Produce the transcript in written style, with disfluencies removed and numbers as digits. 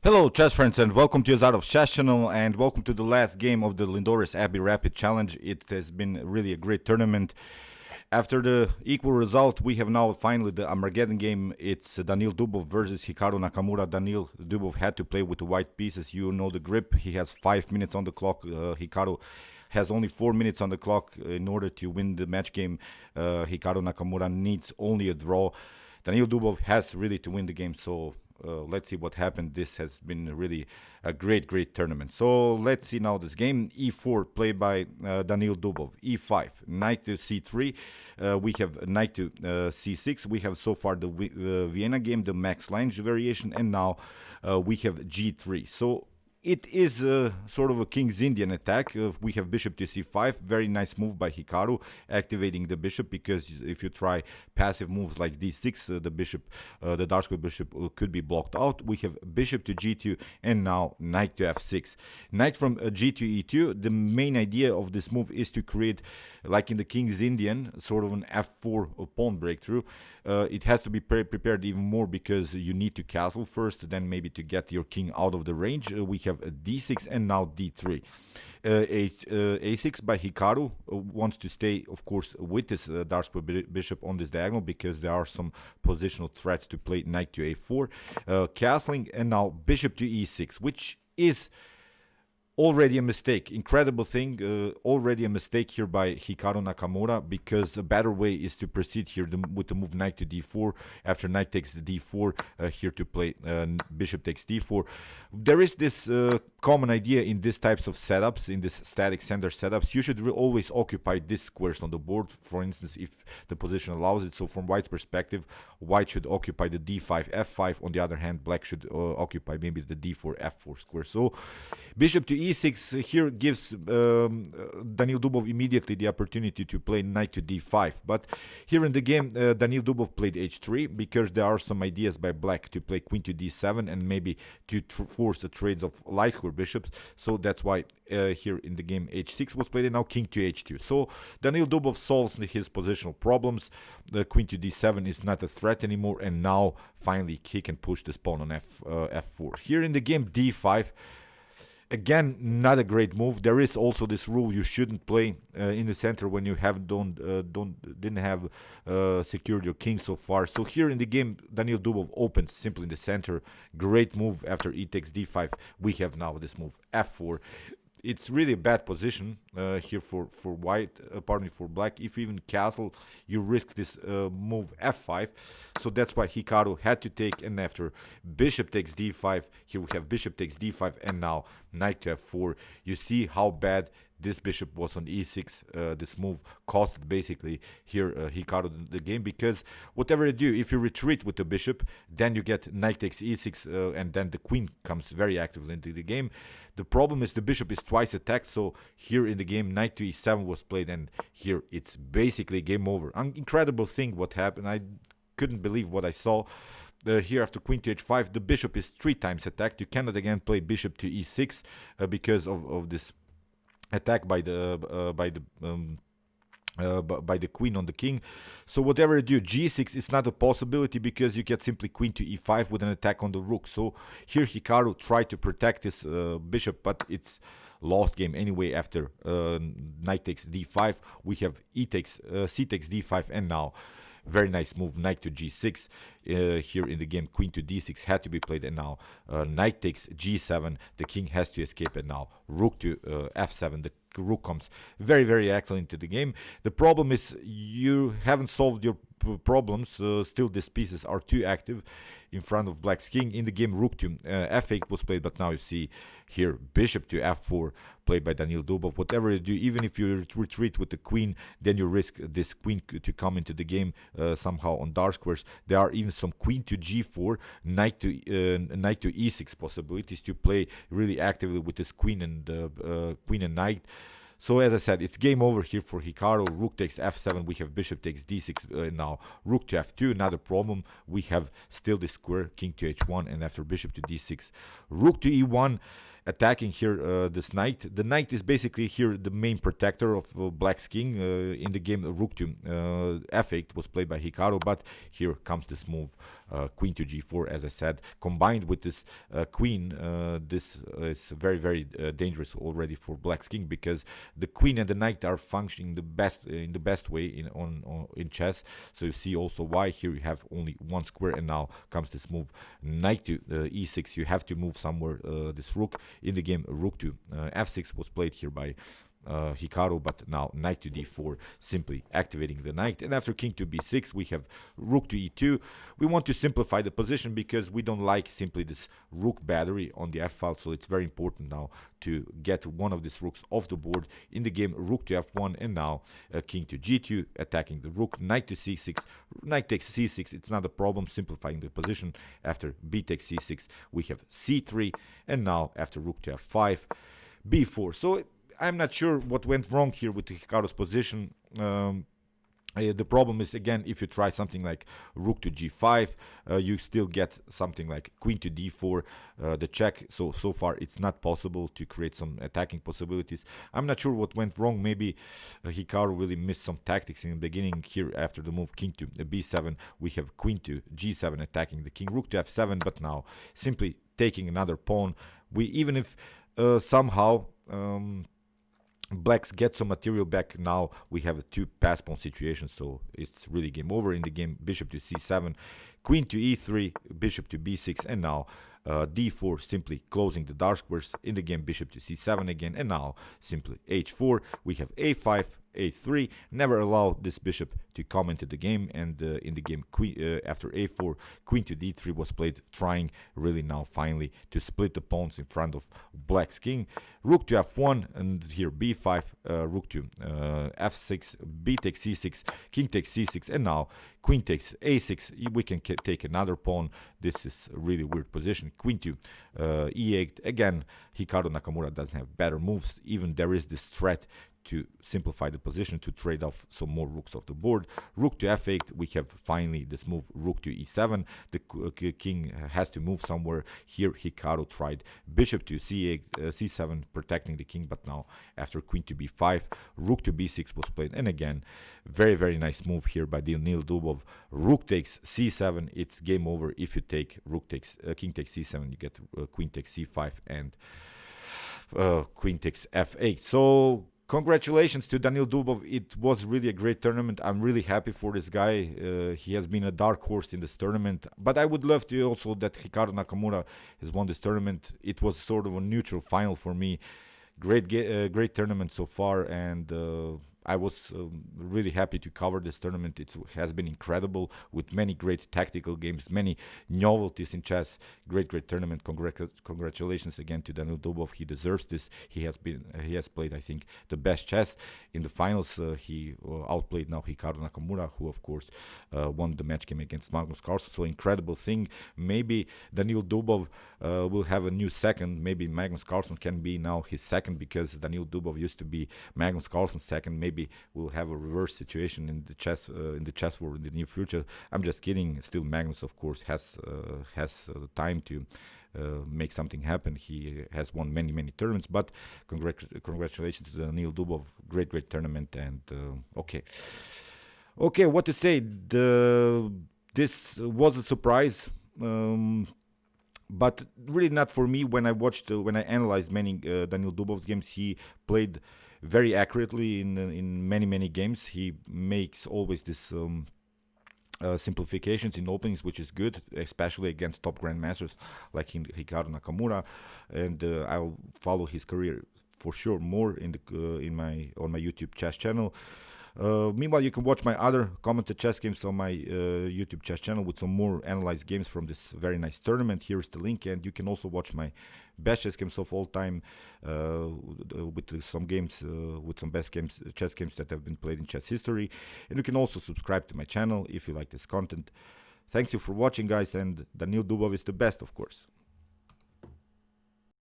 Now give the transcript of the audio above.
Hello chess friends and welcome to Azarov Chess Channel and welcome to the last game of the Lindores Abbey Rapid Challenge. It has been really a great tournament. After the equal result, we have now finally the Armageddon game. It's Daniil Dubov versus Hikaru Nakamura. Daniil Dubov had to play with the white pieces. You know the grip. He has 5 minutes on the clock. Hikaru has only 4 minutes on the clock. In order to win the match game, Hikaru Nakamura needs only a draw. Daniil Dubov has really to win the game, so let's see what happened. This has been really a great tournament. So let's see now this game. E4 played by Daniil Dubov. E5, knight to C3. We have knight to C6. We have so far the Vienna game, the Max Lange variation, and now we have G3. So it is sort of a King's Indian attack. We have bishop to c5. Very nice move by Hikaru, activating the bishop, because if you try passive moves like d6, the bishop, the dark square bishop could be blocked out. We have bishop to g2 and now knight to f6. Knight from g to e2. The main idea of this move is to create, like in the King's Indian, sort of an f4 pawn breakthrough. It has to be prepared even more because you need to castle first, then maybe to get your king out of the range. We have a d6 and now d3. A6 by Hikaru wants to stay, of course, with this dark square bishop on this diagonal, because there are some positional threats to play knight to a4. Castling and now bishop to e6, which is already a mistake. Incredible thing. Already a mistake here by Hikaru Nakamura, because a better way is to proceed here with the move knight to d4. After knight takes the d4, here to play bishop takes d4. There is this common idea in these types of setups, in this static center setups. You should always occupy these squares on the board, for instance, if the position allows it. So from white's perspective, white should occupy the d5, f5. On the other hand, black should occupy maybe the d4, f4 square. So bishop to e6 here gives Daniil Dubov immediately the opportunity to play knight to d5. But here in the game, Daniil Dubov played h3, because there are some ideas by black to play queen to d7 and maybe to force the trades of light square bishops. So that's why here in the game h6 was played, and now king to h2. So Daniil Dubov solves his positional problems. The queen to d7 is not a threat anymore, and now finally he can push this pawn on f4. Here in the game d5, again, not a great move. There is also this rule: you shouldn't play in the center when you didn't have secured your king so far. So here in the game, Daniil Dubov opens simply in the center. Great move. After e takes d5, we have now this move f4. It's really a bad position here for white, pardon me, for black. If you even castle, you risk this move f5. So that's why Hikaru had to take, and after bishop takes d5, here we have bishop takes d5, and now knight to f4. You see how bad this bishop was on e6. This move cost basically here Hikaru the game, because whatever you do, if you retreat with the bishop, then you get knight takes e6, and then the queen comes very actively into the game. The problem is the bishop is twice attacked, so here in the game knight to e7 was played, and here it's basically game over. Incredible thing what happened. I couldn't believe what I saw. Here after queen to h5, the bishop is 3 times attacked. You cannot again play bishop to e6 because of this attack by the queen on the king. So whatever you do, g6 is not a possibility, because you get simply queen to e5 with an attack on the rook. So here Hikaru tried to protect his bishop, but it's lost game anyway. After knight takes d5, we have c takes d5, and now very nice move, knight to g6. Here in the game, queen to d6 had to be played, and now knight takes g7. The king has to escape, and now rook to f7. The rook comes very actively into the game. The problem is you haven't solved your problems. Still these pieces are too active in front of black's king. In the game, rook to f8 was played, but now you see here bishop to f4 played by Daniil Dubov. Whatever you do, even if you retreat with the queen, then you risk this queen to come into the game somehow on dark squares. There are even some queen to g4, knight to e6 possibilities to play really actively with this queen and knight. So as I said, it's game over here for Hikaru. Rook takes f7. We have bishop takes d6 now. Rook to f2. Another problem. We have still the square. King to h1, and after bishop to d6, rook to e1. Attacking here this knight. The knight is basically here the main protector of Black's king. In the game, rook to f8 was played by Hikaru, but here comes this move, queen to g4. As I said, combined with this queen, this is very, very dangerous already for Black's king, because the queen and the knight are functioning the best in the best way in chess. So you see also why here you have only one square, and now comes this move, knight to e6. You have to move somewhere this rook. In the game, rook to f6 was played here by Hikaru, but now knight to d4, simply activating the knight. And after king to b6, we have rook to e2. We want to simplify the position because we don't like simply this rook battery on the f file, so it's very important now to get one of these rooks off the board. In the game, rook to f1, and now king to g2, attacking the rook, knight to c6, knight takes c6. It's not a problem, simplifying the position. After b takes c6, we have c3, and now after rook to f5, b4. So I'm not sure what went wrong here with Hikaru's position. The problem is, again, if you try something like rook to g5, you still get something like queen to d4, the check. So far it's not possible to create some attacking possibilities. I'm not sure what went wrong. Maybe Hikaru really missed some tactics in the beginning here. After the move king to b7, we have queen to g7 attacking the king, rook to f7, but now simply taking another pawn. Even if somehow Blacks get some material back, now we have a two pass pawn situation, so it's really game over. In the game, bishop to c7, queen to e3, bishop to b6, and now d4, simply closing the dark squares. In the game, bishop to c7 again, and now simply h4. We have a5, a3. Never allow this bishop to come into the game, and in the game, after a4, queen to d3 was played, trying really now finally to split the pawns in front of Black's king. Rook to f1, and here b5, rook to f6, b takes c6, king takes c6, and now queen takes a6. We can take another pawn. This is a really weird position. Queen to e8. Again, Hikaru Nakamura doesn't have better moves. Even there is this threat to simplify the position, to trade off some more rooks off the board. Rook to f8, we have finally this move, rook to e7. The king has to move somewhere. Here Hikaru tried bishop to c8, c7, protecting the king, but now after queen to b5, rook to b6 was played. And again, very, very nice move here by Daniil Dubov. Rook takes c7, it's game over. If you take rook takes, king takes c7, you get queen takes c5, and queen takes f8. So congratulations to Daniil Dubov. It was really a great tournament. I'm really happy for this guy. He has been a dark horse in this tournament. But I would love to also that Hikaru Nakamura has won this tournament. It was sort of a neutral final for me. Great tournament so far, and I was really happy to cover this tournament. It has been incredible, with many great tactical games, many novelties in chess. Great tournament. Congratulations again to Daniil Dubov. He deserves this. He has played, I think, the best chess in the finals. He outplayed now Hikaru Nakamura, who of course won the match game against Magnus Carlsen. So incredible thing. Maybe Daniil Dubov will have a new second. Maybe Magnus Carlsen can be now his second, because Daniil Dubov used to be Magnus Carlsen's second. Maybe we'll have a reverse situation in the chess world in the near future. I'm just kidding. Still, Magnus, of course, has the time to make something happen. He has won many tournaments. But congratulations to Daniil Dubov. Great tournament. And okay, what to say? This was a surprise. But really not for me. When I analyzed many Daniil Dubov's games, he played very accurately in many games. He makes always this simplifications in openings, which is good, especially against top grandmasters like Hikaru Nakamura. And I'll follow his career for sure more on my YouTube chess channel. Meanwhile, you can watch my other commented chess games on my YouTube chess channel with some more analyzed games from this very nice tournament. Here's the link, and you can also watch my best chess games of all time with some games, with some best games, chess games that have been played in chess history. And you can also subscribe to my channel if you like this content. Thanks you for watching, guys, and Daniil Dubov is the best, of course.